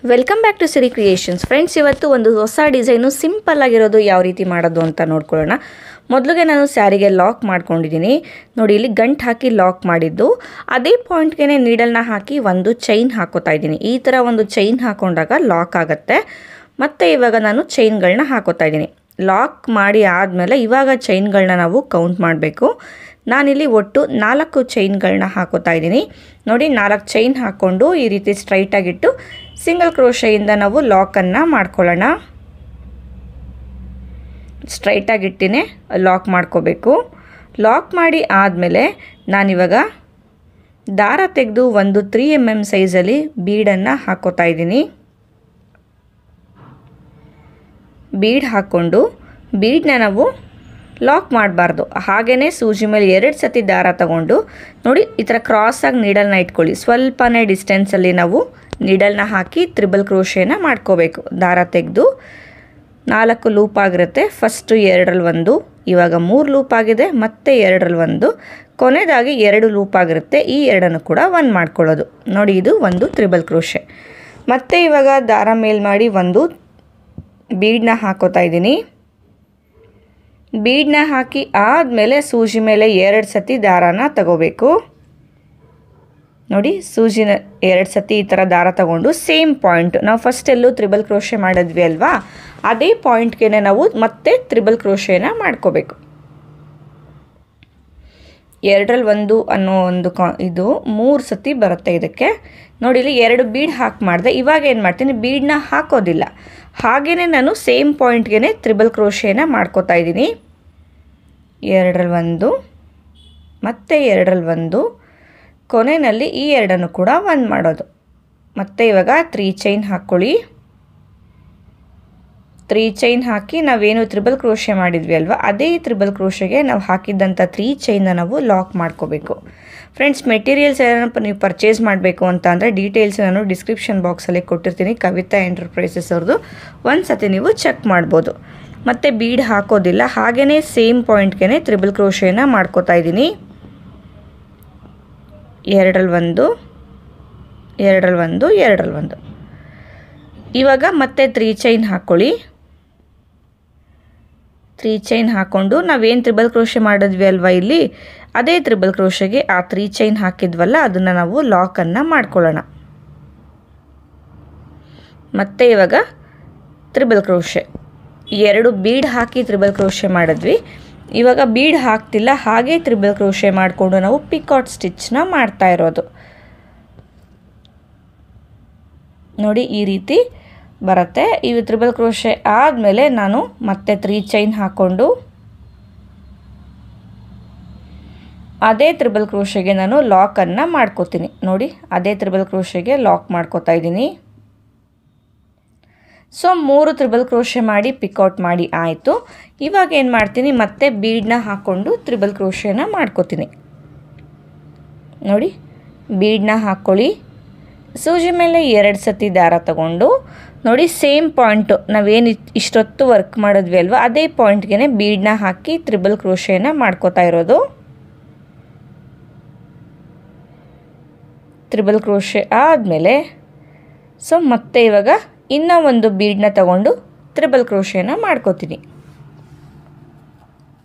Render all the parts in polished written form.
Welcome back to Siri Creations friends. ಇವತ್ತು ಒಂದು ಹೊಸ ಡಿಸೈನು ಸಿಂಪಲ್ ಆಗಿರೋದು ಯಾವ ರೀತಿ ಮಾಡೋದು ಅಂತ ನೋಡ್ಕೊಳ್ಳೋಣ. ಮೊದಲಿಗೆ ನಾನು ಸ್ಯಾರಿಗೆ ಲಾಕ್ ಮಾಡ್ಕೊಂಡಿದ್ದೀನಿ ನೋಡಿ. ಇಲ್ಲಿ ಗಂಟು ಹಾಕಿ ಲಾಕ್ ಮಾಡಿದ್ದು, ಅದೇ ಪಾಯಿಂಟ್ಗೆ ನೀಡಲ್ನ ಹಾಕಿ ಒಂದು ಚೈನ್ ಹಾಕೋತಾ ಇದ್ದೀನಿ. ಈ ಥರ ಒಂದು ಚೈನ್ ಹಾಕೊಂಡಾಗ ಲಾಕ್ ಆಗುತ್ತೆ. ಮತ್ತು ಇವಾಗ ನಾನು ಚೈನ್ಗಳನ್ನ ಹಾಕೋತಾ ಇದ್ದೀನಿ. ಲಾಕ್ ಮಾಡಿ ಆದಮೇಲೆ ಇವಾಗ ಚೈನ್ಗಳನ್ನ ನಾವು ಕೌಂಟ್ ಮಾಡಬೇಕು. ನಾನಿಲ್ಲಿ ಒಟ್ಟು 4 ಚೈನ್ಗಳನ್ನ ಹಾಕೋತಾ ಇದ್ದೀನಿ ನೋಡಿ. 4 ಚೈನ್ ಹಾಕ್ಕೊಂಡು ಈ ರೀತಿ ಸ್ಟ್ರೈಟಾಗಿಟ್ಟು ಸಿಂಗಲ್ ಕ್ರೋಶೆಯಿಂದ ನಾವು ಲಾಕನ್ನು ಮಾಡ್ಕೊಳ್ಳೋಣ. ಸ್ಟ್ರೈಟಾಗಿಟ್ಟಿನೇ ಲಾಕ್ ಮಾಡ್ಕೋಬೇಕು. ಲಾಕ್ ಮಾಡಿ ಆದಮೇಲೆ ನಾನಿವಾಗ ದಾರ ತೆಗೆದು ಒಂದು 3 mm ಸೈಜಲ್ಲಿ ಬೀಡನ್ನು ಹಾಕೋತಾ ಇದ್ದೀನಿ. ಬೀಡ್ ಹಾಕ್ಕೊಂಡು ಬೀಡನ್ನ ನಾವು ಲಾಕ್ ಮಾಡಬಾರ್ದು. ಹಾಗೆಯೇ ಸೂಜಿ ಮೇಲೆ 2 ಸತಿ ದಾರ ತಗೊಂಡು ನೋಡಿ ಈ ಥರ ಕ್ರಾಸಾಗಿ ನೀಡಲ್ನ ಇಟ್ಕೊಳ್ಳಿ. ಸ್ವಲ್ಪನೇ ಡಿಸ್ಟೆನ್ಸಲ್ಲಿ ನಾವು ನೀಡಲ್ನ ಹಾಕಿ ತ್ರಿಬಲ್ ಕ್ರೋಶೆನ ಮಾಡ್ಕೋಬೇಕು. ದಾರ ತೆಗೆದು 4 ಲೂಪ್ ಆಗಿರುತ್ತೆ. ಫಸ್ಟು 2ರಲ್ಲಿ 1, ಇವಾಗ 3 ಲೂಪ್ ಆಗಿದೆ, ಮತ್ತೆ 2ರಲ್ಲಿ 1, ಕೊನೆಯದಾಗಿ 2 ಲೂಪ್ ಆಗಿರುತ್ತೆ. ಈ 2ಅನ್ನು ಕೂಡ 1 ಮಾಡ್ಕೊಳ್ಳೋದು ನೋಡಿ. ಇದು ಒಂದು ತ್ರಿಬಲ್ ಕ್ರೋಶೆ. ಮತ್ತು ಇವಾಗ ದಾರ ಮೇಲ್ ಮಾಡಿ ಒಂದು ಬೀಡನ್ನ ಹಾಕೋತಾ ಇದ್ದೀನಿ. ಬೀಡನ್ನ ಹಾಕಿ ಆದಮೇಲೆ ಸೂಜಿ ಮೇಲೆ 2 ಸತಿ ದಾರಾನ ತಗೋಬೇಕು ನೋಡಿ. ಸೂಜಿನ 2 ಸತಿ ಈ ಥರ ದಾರ ತಗೊಂಡು ಸೇಮ್ ಪಾಯಿಂಟ್, ನಾವು ಫಸ್ಟ್ ಎಲ್ಲೂ ತ್ರಿಬಲ್ ಕ್ರೋಶೆ ಮಾಡಿದ್ವಿ ಅಲ್ವಾ, ಅದೇ ಪಾಯಿಂಟ್ಗೆ ನಾವು ಮತ್ತೆ ತ್ರಿಬಲ್ ಕ್ರೋಶೆನ ಮಾಡ್ಕೋಬೇಕು. 2ರಲ್ಲಿ 1 ಅನ್ನೋ ಒಂದು ಇದು 3 ಸತಿ ಬರುತ್ತೆ ಇದಕ್ಕೆ ನೋಡಿ. ಇಲ್ಲಿ 2 ಬೀಡ್ ಹಾಕಿ ಮಾಡಿದೆ. ಇವಾಗ ಏನು ಮಾಡ್ತೀನಿ, ಬೀಡನ್ನ ಹಾಕೋದಿಲ್ಲ, ಹಾಗೆಯೇ ನಾನು ಸೇಮ್ ಪಾಯಿಂಟ್ಗೆ ತ್ರಿಬಲ್ ಕ್ರೋಶೆನ ಮಾಡ್ಕೋತಾ ಇದ್ದೀನಿ. 2ರಲ್ಲಿ 1 ಮತ್ತು 2ರಲ್ಲಿ 1, ಕೊನೆಯಲ್ಲಿ ಈ 2ಅನ್ನು ಕೂಡ 1 ಮಾಡೋದು. ಮತ್ತು ಇವಾಗ 3 ಚೈನ್ ಹಾಕ್ಕೊಳ್ಳಿ. 3 ಚೈನ್ ಹಾಕಿ ನಾವೇನು ತ್ರಿಬಲ್ ಕ್ರೋಶೆ ಮಾಡಿದ್ವಿ ಅಲ್ವಾ, ಅದೇ ತ್ರಿಬಲ್ ಕ್ರೋಶೆಗೆ ನಾವು ಹಾಕಿದ್ದಂಥ 3 ಚೈನ್ನ ನಾವು ಲಾಕ್ ಮಾಡ್ಕೋಬೇಕು. ಫ್ರೆಂಡ್ಸ್, ಮೆಟೀರಿಯಲ್ಸ್ ಏನಪ್ಪ ನೀವು ಪರ್ಚೇಸ್ ಮಾಡಬೇಕು ಅಂತ ಅಂದರೆ ಡೀಟೇಲ್ಸ್ ನಾನು ಡಿಸ್ಕ್ರಿಪ್ಷನ್ ಬಾಕ್ಸಲ್ಲಿ ಕೊಟ್ಟಿರ್ತೀನಿ. ಕವಿತಾ ಎಂಟರ್ಪ್ರೈಸಸ್ ಅವ್ರದ್ದು ಒಂದು ಸತಿ ನೀವು ಚೆಕ್ ಮಾಡ್ಬೋದು. ಮತ್ತು ಬೀಡ್ ಹಾಕೋದಿಲ್ಲ, ಹಾಗೆಯೇ ಸೇಮ್ ಪಾಯಿಂಟ್ಗೆ ತ್ರಿಬಲ್ ಕ್ರೋಶೆನ ಮಾಡ್ಕೋತಾ ಇದ್ದೀನಿ. 2ರಲ್ಲಿ 1, 2ರಲ್ಲಿ 1, 2ರಲ್ಲಿ 1. ಇವಾಗ ಮತ್ತೆ 3 ಚೈನ್ ಹಾಕ್ಕೊಳ್ಳಿ. 3 ಚೈನ್ ಹಾಕ್ಕೊಂಡು ನಾವೇನು ತ್ರಿಬಲ್ ಕ್ರೋಶೆ ಮಾಡಿದ್ವಿ ಅಲ್ವಾ, ಇಲ್ಲಿ ಅದೇ ತ್ರಿಬಲ್ ಕ್ರೋಶೆಗೆ ಆ 3 ಚೈನ್ ಹಾಕಿದ್ವಲ್ಲ ಅದನ್ನು ನಾವು ಲಾಕನ್ನು ಮಾಡ್ಕೊಳ್ಳೋಣ. ಮತ್ತು ಇವಾಗ ತ್ರಿಬಲ್ ಕ್ರೋಶೆ 2 ಬೀಡ್ ಹಾಕಿ ತ್ರಿಬಲ್ ಕ್ರೋಶೆ ಮಾಡಿದ್ವಿ. ಇವಾಗ ಬೀಡ್ ಹಾಕ್ತಿಲ್ಲ, ಹಾಗೆ ತ್ರಿಬಲ್ ಕ್ರೋಶೆ ಮಾಡಿಕೊಂಡು ನಾವು ಪಿಕಾಟ್ ಸ್ಟಿಚ್ನ ಮಾಡ್ತಾ ಇರೋದು ನೋಡಿ. ಈ ರೀತಿ ಬರುತ್ತೆ. ಇವು ತ್ರಿಬಲ್ ಕ್ರೋಶೆ ಆದಮೇಲೆ ನಾನು ಮತ್ತೆ 3 ಚೈನ್ ಹಾಕ್ಕೊಂಡು ಅದೇ ತ್ರಿಬಲ್ ಕ್ರೋಶೆಗೆ ನಾನು ಲಾಕನ್ನು ಮಾಡ್ಕೋತೀನಿ ನೋಡಿ. ಅದೇ ತ್ರಿಬಲ್ ಕ್ರೋಶೆಗೆ ಲಾಕ್ ಮಾಡ್ಕೋತಾ ಇದ್ದೀನಿ. ಸೊ 3 ತ್ರಿಬಲ್ ಕ್ರೋಶೆ ಮಾಡಿ ಪಿಕೌಟ್ ಮಾಡಿ ಆಯಿತು. ಇವಾಗ ಏನು ಮಾಡ್ತೀನಿ, ಮತ್ತೆ ಬೀಡನ್ನ ಹಾಕ್ಕೊಂಡು ತ್ರಿಬಲ್ ಕ್ರೋಶೆನ ಮಾಡ್ಕೋತೀನಿ ನೋಡಿ. ಬೀಡನ್ನ ಹಾಕ್ಕೊಳ್ಳಿ. ಸೂಜಿ ಮೇಲೆ 2 ಸತಿ ದಾರ ತಗೊಂಡು ನೋಡಿ ಸೇಮ್ ಪಾಯಿಂಟು ನಾವೇನು ಇಷ್ಟೊತ್ತು ವರ್ಕ್ ಮಾಡಿದ್ವಿ ಅಲ್ವಾ, ಅದೇ ಪಾಯಿಂಟ್ಗೆ ಬೀಡನ್ನ ಹಾಕಿ ತ್ರಿಬಲ್ ಕ್ರೋಶೆನ ಮಾಡ್ಕೋತಾ ಇರೋದು. ತ್ರಿಬಲ್ ಕ್ರೋಶೆ ಆದಮೇಲೆ ಸೊ ಮತ್ತೆ ಇವಾಗ ಇನ್ನೂ ಒಂದು ಬೀಡನ್ನ ತಗೊಂಡು ತ್ರಿಬಲ್ ಕ್ರೋಶೆನ ಮಾಡ್ಕೋತೀನಿ.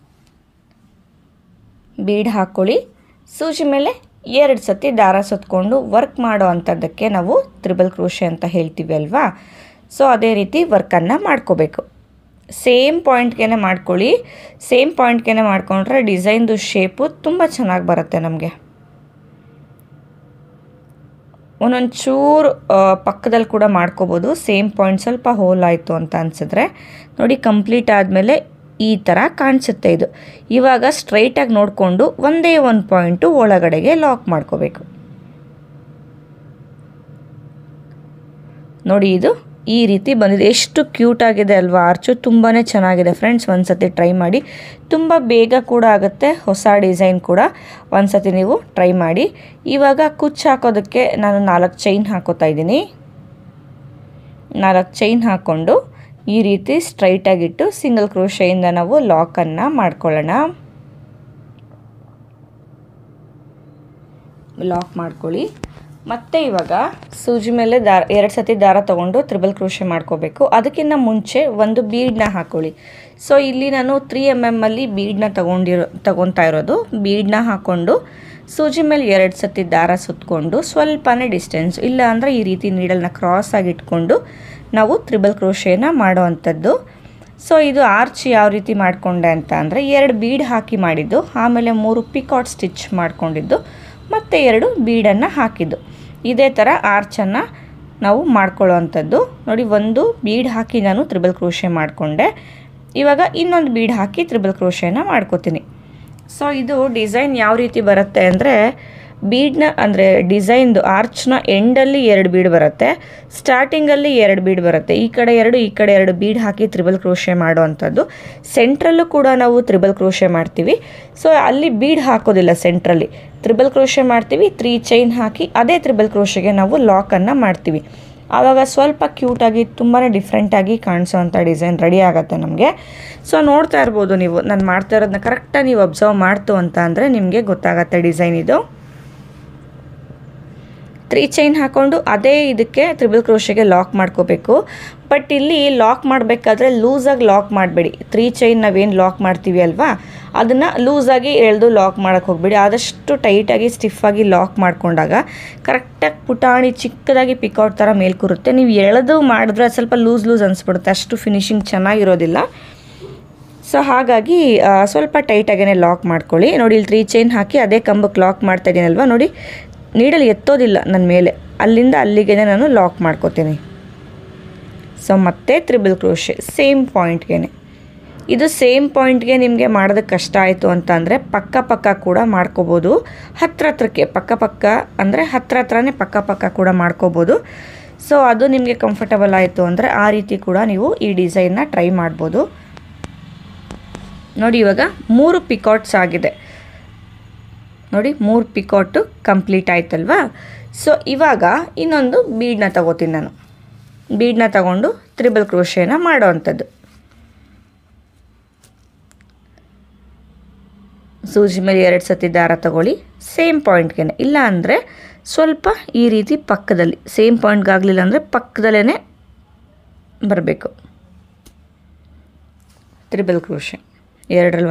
ಬೀಡ್ ಹಾಕ್ಕೊಳ್ಳಿ. ಸೂಜಿ ಮೇಲೆ 2 ಸತಿ ದಾರ ಸುತ್ತಕೊಂಡು ವರ್ಕ್ ಮಾಡೋ ಅಂಥದ್ದಕ್ಕೆ ನಾವು ತ್ರಿಬಲ್ ಕ್ರೋಶೆ ಅಂತ ಹೇಳ್ತೀವಿ ಅಲ್ವಾ. ಸೊ ಅದೇ ರೀತಿ ವರ್ಕನ್ನು ಮಾಡ್ಕೋಬೇಕು. ಸೇಮ್ ಪಾಯಿಂಟ್ಗೆ ಮಾಡ್ಕೊಳ್ಳಿ. ಸೇಮ್ ಪಾಯಿಂಟ್ಗೆ ಮಾಡ್ಕೊಂಡ್ರೆ ಡಿಸೈನ್ದು ಶೇಪು ತುಂಬ ಚೆನ್ನಾಗಿ ಬರುತ್ತೆ ನಮಗೆ. ಒಂದೊಂದು ಚೂರು ಪಕ್ಕದಲ್ಲಿ ಕೂಡ ಮಾಡ್ಕೋಬೋದು. ಸೇಮ್ ಪಾಯಿಂಟ್ ಸ್ವಲ್ಪ ಹೋಲ್ ಆಯಿತು ಅಂತ ಅನಿಸಿದ್ರೆ ನೋಡಿ. ಕಂಪ್ಲೀಟ್ ಆದಮೇಲೆ ಈ ಥರ ಕಾಣಿಸುತ್ತೆ ಇದು. ಇವಾಗ ಸ್ಟ್ರೈಟಾಗಿ ನೋಡಿಕೊಂಡು ಒಂದೇ ಒಂದು ಪಾಯಿಂಟು ಒಳಗಡೆಗೆ ಲಾಕ್ ಮಾಡ್ಕೋಬೇಕು ನೋಡಿ. ಇದು ಈ ರೀತಿ ಬಂದಿದೆ. ಎಷ್ಟು ಕ್ಯೂಟ್ ಆಗಿದೆ ಅಲ್ವಾ ಆರ್ಚು, ತುಂಬಾ ಚೆನ್ನಾಗಿದೆ ಫ್ರೆಂಡ್ಸ್. ಒಂದು ಸತಿ ಟ್ರೈ ಮಾಡಿ. ತುಂಬ ಬೇಗ ಕೂಡ ಆಗುತ್ತೆ, ಹೊಸ ಡಿಸೈನ್ ಕೂಡ. ಒಂದು ಸತಿ ನೀವು ಟ್ರೈ ಮಾಡಿ. ಇವಾಗ ಕುಚ್ಚು ಹಾಕೋದಕ್ಕೆ ನಾನು 4 ಚೈನ್ ಹಾಕೋತಾ ಇದ್ದೀನಿ. 4 ಚೈನ್ ಹಾಕ್ಕೊಂಡು ಈ ರೀತಿ ಸ್ಟ್ರೈಟಾಗಿಟ್ಟು ಸಿಂಗಲ್ ಕ್ರೋಶೆಯಿಂದ ನಾವು ಲಾಕನ್ನು ಮಾಡ್ಕೊಳ್ಳೋಣ. ಲಾಕ್ ಮಾಡ್ಕೊಳ್ಳಿ. ಮತ್ತು ಇವಾಗ ಸೂಜಿ ಮೇಲೆ ದಾರ 2 ಸತಿ ದಾರ ತೊಗೊಂಡು ತ್ರಿಬಲ್ ಕ್ರೋಶೆ ಮಾಡ್ಕೋಬೇಕು. ಅದಕ್ಕಿಂತ ಮುಂಚೆ ಒಂದು ಬೀಡನ್ನ ಹಾಕ್ಕೊಳ್ಳಿ. ಸೊ ಇಲ್ಲಿ ನಾನು 3 mm ಅಲ್ಲಿ ಬೀಡನ್ನ ತಗೊತಾ ಇರೋದು. ಬೀಡನ್ನ ಹಾಕ್ಕೊಂಡು ಸೂಜಿ ಮೇಲೆ 2 ಸತಿ ದಾರ ಸುತ್ತಕೊಂಡು ಸ್ವಲ್ಪನೇ ಡಿಸ್ಟೆನ್ಸ್, ಇಲ್ಲ ಅಂದರೆ ಈ ರೀತಿ ನೀಡಲ್ನ ಕ್ರಾಸ್ ಆಗಿ ಇಟ್ಕೊಂಡು ನಾವು ತ್ರಿಬಲ್ ಕ್ರೋಶೆನ ಮಾಡೋ ಅಂಥದ್ದು. ಸೊ ಇದು ಆರ್ಚ್ ಯಾವ ರೀತಿ ಮಾಡಿಕೊಂಡೆ ಅಂತ ಅಂದರೆ 2 ಬೀಡ್ ಹಾಕಿ ಮಾಡಿದ್ದು, ಆಮೇಲೆ 3 ಪಿಕಾಟ್ ಸ್ಟಿಚ್ ಮಾಡ್ಕೊಂಡಿದ್ದು, ಮತ್ತು 2 ಬೀಡನ್ನು ಹಾಕಿದ್ದು. ಇದೇ ಥರ ಆರ್ಚನ್ನು ನಾವು ಮಾಡ್ಕೊಳ್ಳೋ ಅಂಥದ್ದು. ನೋಡಿ, 1 ಬೀಡ್ ಹಾಕಿ ನಾನು ತ್ರಿಬಲ್ ಕ್ರೋಶೆ ಮಾಡಿಕೊಂಡೆ. ಇವಾಗ ಇನ್ನೊಂದು ಬೀಡ್ ಹಾಕಿ ತ್ರಿಬಲ್ ಕ್ರೋಶೆನ ಮಾಡ್ಕೋತೀನಿ. ಸೊ ಇದು ಡಿಸೈನ್ ಯಾವ ರೀತಿ ಬರುತ್ತೆ ಅಂದರೆ ಬೀಡ್ನ ಅಂದರೆ ಡಿಸೈನ್ದು ಆರ್ಚ್ನ ಎಂಡಲ್ಲಿ 2 ಬೀಡ್ ಬರುತ್ತೆ, ಸ್ಟಾರ್ಟಿಂಗಲ್ಲಿ 2 ಬೀಡ್ ಬರುತ್ತೆ. ಈ ಕಡೆ 2 ಈ ಕಡೆ 2 ಬೀಡ್ ಹಾಕಿ ತ್ರಿಬಲ್ ಕ್ರೋಶೆ ಮಾಡೋ ಅಂಥದ್ದು. ಸೆಂಟ್ರಲ್ಲೂ ಕೂಡ ನಾವು ತ್ರಿಬಲ್ ಕ್ರೋಶೆ ಮಾಡ್ತೀವಿ. ಸೊ ಅಲ್ಲಿ ಬೀಡ್ ಹಾಕೋದಿಲ್ಲ, ಸೆಂಟ್ರಲ್ಲಿ ತ್ರಿಬಲ್ ಕ್ರೋಶೆ ಮಾಡ್ತೀವಿ. 3 ಚೈನ್ ಹಾಕಿ ಅದೇ ತ್ರಿಬಲ್ ಕ್ರೋಶೆಗೆ ನಾವು ಲಾಕನ್ನು ಮಾಡ್ತೀವಿ. ಆವಾಗ ಸ್ವಲ್ಪ ಕ್ಯೂಟಾಗಿ ತುಂಬಾ ಡಿಫ್ರೆಂಟಾಗಿ ಕಾಣಿಸೋವಂಥ ಡಿಸೈನ್ ರೆಡಿ ಆಗುತ್ತೆ ನಮಗೆ. ಸೊ ನೋಡ್ತಾ ಇರ್ಬೋದು ನೀವು, ನಾನು ಮಾಡ್ತಾ ಇರೋದನ್ನ ಕರೆಕ್ಟಾಗಿ ನೀವು ಅಬ್ಸರ್ವ್ ಮಾಡ್ತು ಅಂತ ಅಂದರೆ ನಿಮಗೆ ಗೊತ್ತಾಗತ್ತೆ ಡಿಸೈನ್ ಇದು. 3 ಚೈನ್ ಹಾಕ್ಕೊಂಡು ಅದೇ ಇದಕ್ಕೆ ತ್ರಿಬಲ್ ಕ್ರೋಶೆಗೆ ಲಾಕ್ ಮಾಡ್ಕೋಬೇಕು. ಬಟ್ ಇಲ್ಲಿ ಲಾಕ್ ಮಾಡಬೇಕಾದ್ರೆ ಲೂಸಾಗಿ ಲಾಕ್ ಮಾಡಬೇಡಿ. 3 ಚೈನ್ ನಾವೇನು ಲಾಕ್ ಮಾಡ್ತೀವಿ ಅಲ್ವಾ, ಅದನ್ನು ಲೂಸಾಗಿ ಎಳೆದು ಲಾಕ್ ಮಾಡೋಕ್ಕೆ ಹೋಗಬೇಡಿ. ಆದಷ್ಟು ಟೈಟಾಗಿ ಸ್ಟಿಫಾಗಿ ಲಾಕ್ ಮಾಡಿಕೊಂಡಾಗ ಕರೆಕ್ಟಾಗಿ ಪುಟಾಣಿ ಚಿಕ್ಕದಾಗಿ ಪಿಕೌಟ್ ಥರ ಮೇಲೆ ಕೂರುತ್ತೆ. ನೀವು ಎಳೆದು ಮಾಡಿದ್ರೆ ಸ್ವಲ್ಪ ಲೂಸ್ ಅನಿಸ್ಬಿಡುತ್ತೆ, ಅಷ್ಟು ಫಿನಿಶಿಂಗ್ ಚೆನ್ನಾಗಿರೋದಿಲ್ಲ. ಸೊ ಹಾಗಾಗಿ ಸ್ವಲ್ಪ ಟೈಟಾಗೇ ಲಾಕ್ ಮಾಡ್ಕೊಳ್ಳಿ. ನೋಡಿ, ಇಲ್ಲಿ 3 ಚೈನ್ ಹಾಕಿ ಅದೇ ಕಂಬಕ್ಕೆ ಲಾಕ್ ಮಾಡ್ತಾ ಇದ್ದೀನಲ್ವ, ನೋಡಿ ನೀಡಲ್ ಎತ್ತೋದಿಲ್ಲ ನನ್ನ ಮೇಲೆ, ಅಲ್ಲಿಂದ ಅಲ್ಲಿಗೆ ನಾನು ಲಾಕ್ ಮಾಡ್ಕೋತೀನಿ. ಸೊ ಮತ್ತೆ ತ್ರಿಬಲ್ ಕ್ರೋಶೆ ಸೇಮ್ ಪಾಯಿಂಟ್ಗೆ. ಇದು ಸೇಮ್ ಪಾಯಿಂಟ್ಗೆ ನಿಮಗೆ ಮಾಡೋದಕ್ಕೆ ಕಷ್ಟ ಆಯಿತು ಅಂತ ಅಂದರೆ ಪಕ್ಕ ಕೂಡ ಮಾಡ್ಕೋಬೋದು. ಹತ್ರಕ್ಕೆ ಪಕ್ಕ ಅಂದರೆ ಹತ್ರನೇ ಪಕ್ಕ ಕೂಡ ಮಾಡ್ಕೋಬೋದು. ಸೊ ಅದು ನಿಮಗೆ ಕಂಫರ್ಟಬಲ್ ಆಯಿತು ಅಂದರೆ ಆ ರೀತಿ ಕೂಡ ನೀವು ಈ ಡಿಸೈನ್ನ ಟ್ರೈ ಮಾಡ್ಬೋದು. ನೋಡಿ, ಇವಾಗ 3 ಪಿಕಾಟ್ಸ್ ಆಗಿದೆ. ನೋಡಿ, 3 ಪಿಕಾಟು ಕಂಪ್ಲೀಟ್ ಆಯ್ತಲ್ವಾ. ಸೊ ಇವಾಗ ಇನ್ನೊಂದು ಬೀಡನ್ನ ತಗೋತೀನಿ ನಾನು. ಬೀಡನ್ನ ತಗೊಂಡು ತ್ರಿಬಲ್ ಕ್ರೋಶೆನ ಮಾಡೋ ಅಂಥದ್ದು. ಸೂಜಿ ಮೇಲೆ 2 ಸತಿ ದಾರ ತಗೊಳ್ಳಿ, ಸೇಮ್ ಪಾಯಿಂಟ್ಗೆ. ಇಲ್ಲ ಅಂದರೆ ಸ್ವಲ್ಪ ಈ ರೀತಿ ಪಕ್ಕದಲ್ಲಿ, ಸೇಮ್ ಪಾಯಿಂಟ್ಗಾಗಲಿಲ್ಲ ಅಂದರೆ ಪಕ್ಕದಲ್ಲೇ ಬರಬೇಕು. ತ್ರಿಬಲ್ ಕ್ರೋಶೆ 2ರಲ್ಲಿ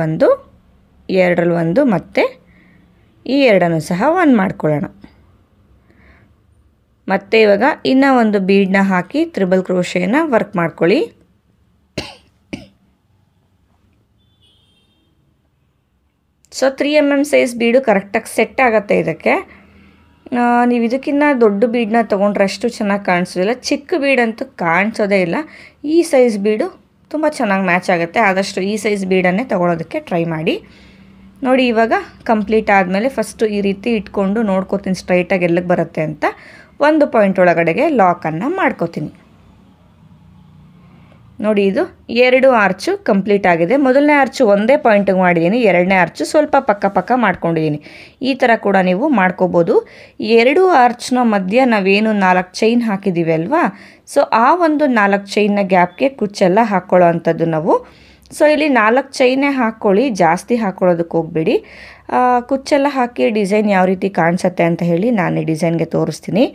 1 ಮತ್ತು ಈ 2 ಸಹ 1 ಮಾಡ್ಕೊಳ್ಳೋಣ. ಮತ್ತು ಇವಾಗ ಇನ್ನೂ ಒಂದು ಬೀಡನ್ನ ಹಾಕಿ ತ್ರಿಬಲ್ ಕ್ರೋಶೆನ ವರ್ಕ್ ಮಾಡ್ಕೊಳ್ಳಿ. ಸೊ 3 mm ಸೈಜ್ ಬೀಡು ಕರೆಕ್ಟಾಗಿ ಸೆಟ್ ಆಗುತ್ತೆ ಇದಕ್ಕೆ. ನೀವು ಇದಕ್ಕಿಂತ ದೊಡ್ಡ ಬೀಡನ್ನ ತೊಗೊಂಡ್ರೆ ಅಷ್ಟು ಚೆನ್ನಾಗಿ ಕಾಣಿಸೋದಿಲ್ಲ. ಚಿಕ್ಕ ಬೀಡಂತೂ ಕಾಣಿಸೋದೇ ಇಲ್ಲ. ಈ ಸೈಜ್ ಬೀಡು ತುಂಬ ಚೆನ್ನಾಗಿ ಮ್ಯಾಚ್ ಆಗುತ್ತೆ. ಆದಷ್ಟು ಈ ಸೈಜ್ ಬೀಡನ್ನೇ ತೊಗೊಳೋದಕ್ಕೆ ಟ್ರೈ ಮಾಡಿ. ನೋಡಿ, ಇವಾಗ ಕಂಪ್ಲೀಟ್ ಆದಮೇಲೆ ಫಸ್ಟು ಈ ರೀತಿ ಇಟ್ಕೊಂಡು ನೋಡ್ಕೋತೀನಿ ಸ್ಟ್ರೈಟಾಗಿ ಎಲ್ಲಿಗೆ ಬರುತ್ತೆ ಅಂತ. 1 ಪಾಯಿಂಟ್ ಒಳಗಡೆಗೆ ಲಾಕನ್ನು ಮಾಡ್ಕೋತೀನಿ. ನೋಡಿ, ಇದು 2 ಆರ್ಚು ಕಂಪ್ಲೀಟ್ ಆಗಿದೆ. ಮೊದಲನೇ ಆರ್ಚು ಒಂದೇ ಪಾಯಿಂಟಿಗೆ ಮಾಡಿದ್ದೀನಿ, 2ನೇ ಆರ್ಚು ಸ್ವಲ್ಪ ಪಕ್ಕ ಮಾಡ್ಕೊಂಡಿದ್ದೀನಿ. ಈ ಥರ ಕೂಡ ನೀವು ಮಾಡ್ಕೋಬೋದು. 2 ಆರ್ಚ್ನ ಮಧ್ಯ ನಾವೇನು 4 ಚೈನ್ ಹಾಕಿದ್ದೀವಿ ಅಲ್ವಾ, ಸೊ ಆ ಒಂದು 4 ಚೈನ್ನ ಗ್ಯಾಪ್ಗೆ ಕುಚ್ಚೆಲ್ಲ ಹಾಕ್ಕೊಳ್ಳೋ ಅಂಥದ್ದು ನಾವು. ಸೊ ಇಲ್ಲಿ 4 ಚೈನೇ ಹಾಕ್ಕೊಳ್ಳಿ, ಜಾಸ್ತಿ ಹಾಕ್ಕೊಳ್ಳೋದಕ್ಕೆ ಹೋಗಬೇಡಿ. ಕುಚ್ಚೆಲ್ಲ ಹಾಕಿ ಡಿಸೈನ್ ಯಾವ ರೀತಿ ಕಾಣಿಸುತ್ತೆ ಅಂತ ಹೇಳಿ ನಾನು ಈ ಡಿಸೈನ್ಗೆ ತೋರಿಸ್ತೀನಿ.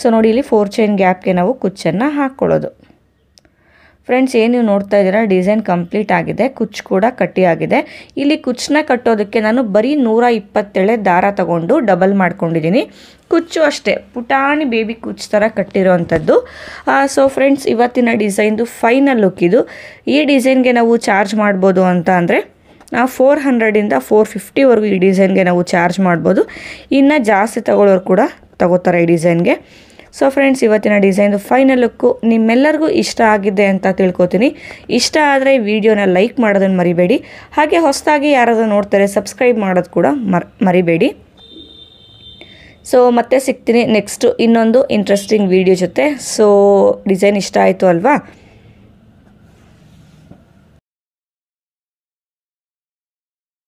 ಸೊ ನೋಡಿ, ಇಲ್ಲಿ 4 ಚೈನ್ ಗ್ಯಾಪ್ಗೆ ನಾವು ಕುಚ್ಚನ್ನು ಹಾಕ್ಕೊಳ್ಳೋದು. ಫ್ರೆಂಡ್ಸ್, ಏನು ನೀವು ನೋಡ್ತಾ ಇದ್ದೀರಾ, ಡಿಸೈನ್ ಕಂಪ್ಲೀಟ್ ಆಗಿದೆ, ಕುಚ್ಚು ಕೂಡ ಕಟ್ಟಿ ಆಗಿದೆ. ಇಲ್ಲಿ ಕುಚ್ಚನ್ನ ಕಟ್ಟೋದಕ್ಕೆ ನಾನು ಬರೀ 127 ದಾರ ತಗೊಂಡು ಡಬಲ್ ಮಾಡ್ಕೊಂಡಿದ್ದೀನಿ. ಕುಚ್ಚು ಅಷ್ಟೇ ಪುಟಾಣಿ ಬೇಬಿ ಕುಚ್ಚು ಥರ ಕಟ್ಟಿರೋ ಅಂಥದ್ದು. ಸೊ ಫ್ರೆಂಡ್ಸ್, ಇವತ್ತಿನ ಡಿಸೈನ್ದು ಫೈನಲ್ ಲುಕ್ ಇದು. ಈ ಡಿಸೈನ್ಗೆ ನಾವು ಚಾರ್ಜ್ ಮಾಡ್ಬೋದು ಅಂತ ಅಂದರೆ 400ಇಂದ 450ವರೆಗೂ ಈ ಡಿಸೈನ್ಗೆ ನಾವು ಚಾರ್ಜ್ ಮಾಡ್ಬೋದು. ಇನ್ನು ಜಾಸ್ತಿ ತಗೊಳ್ಳೋರು ಕೂಡ ತಗೋತಾರೆ ಈ ಡಿಸೈನ್ಗೆ. ಸೊ ಫ್ರೆಂಡ್ಸ್, ಇವತ್ತಿನ ಡಿಸೈನ್ದು ಫೈನಲ್ ಲುಕ್ಕು ನಿಮ್ಮೆಲ್ಲರಿಗೂ ಇಷ್ಟ ಆಗಿದೆ ಅಂತ ತಿಳ್ಕೊತೀನಿ. ಇಷ್ಟ ಆದರೆ ವಿಡಿಯೋನ ಲೈಕ್ ಮಾಡೋದನ್ನು ಮರಿಬೇಡಿ. ಹಾಗೆ ಹೊಸದಾಗಿ ಯಾರಾದರೂ ನೋಡ್ತಾರೆ ಸಬ್ಸ್ಕ್ರೈಬ್ ಮಾಡೋದು ಕೂಡ ಮರಿಬೇಡಿ. ಸೊ ಮತ್ತೆ ಸಿಗ್ತೀನಿ ನೆಕ್ಸ್ಟು ಇನ್ನೊಂದು ಇಂಟ್ರೆಸ್ಟಿಂಗ್ ವಿಡಿಯೋ ಜೊತೆ. ಸೊ ಡಿಸೈನ್ ಇಷ್ಟ ಆಯಿತು ಅಲ್ವಾ?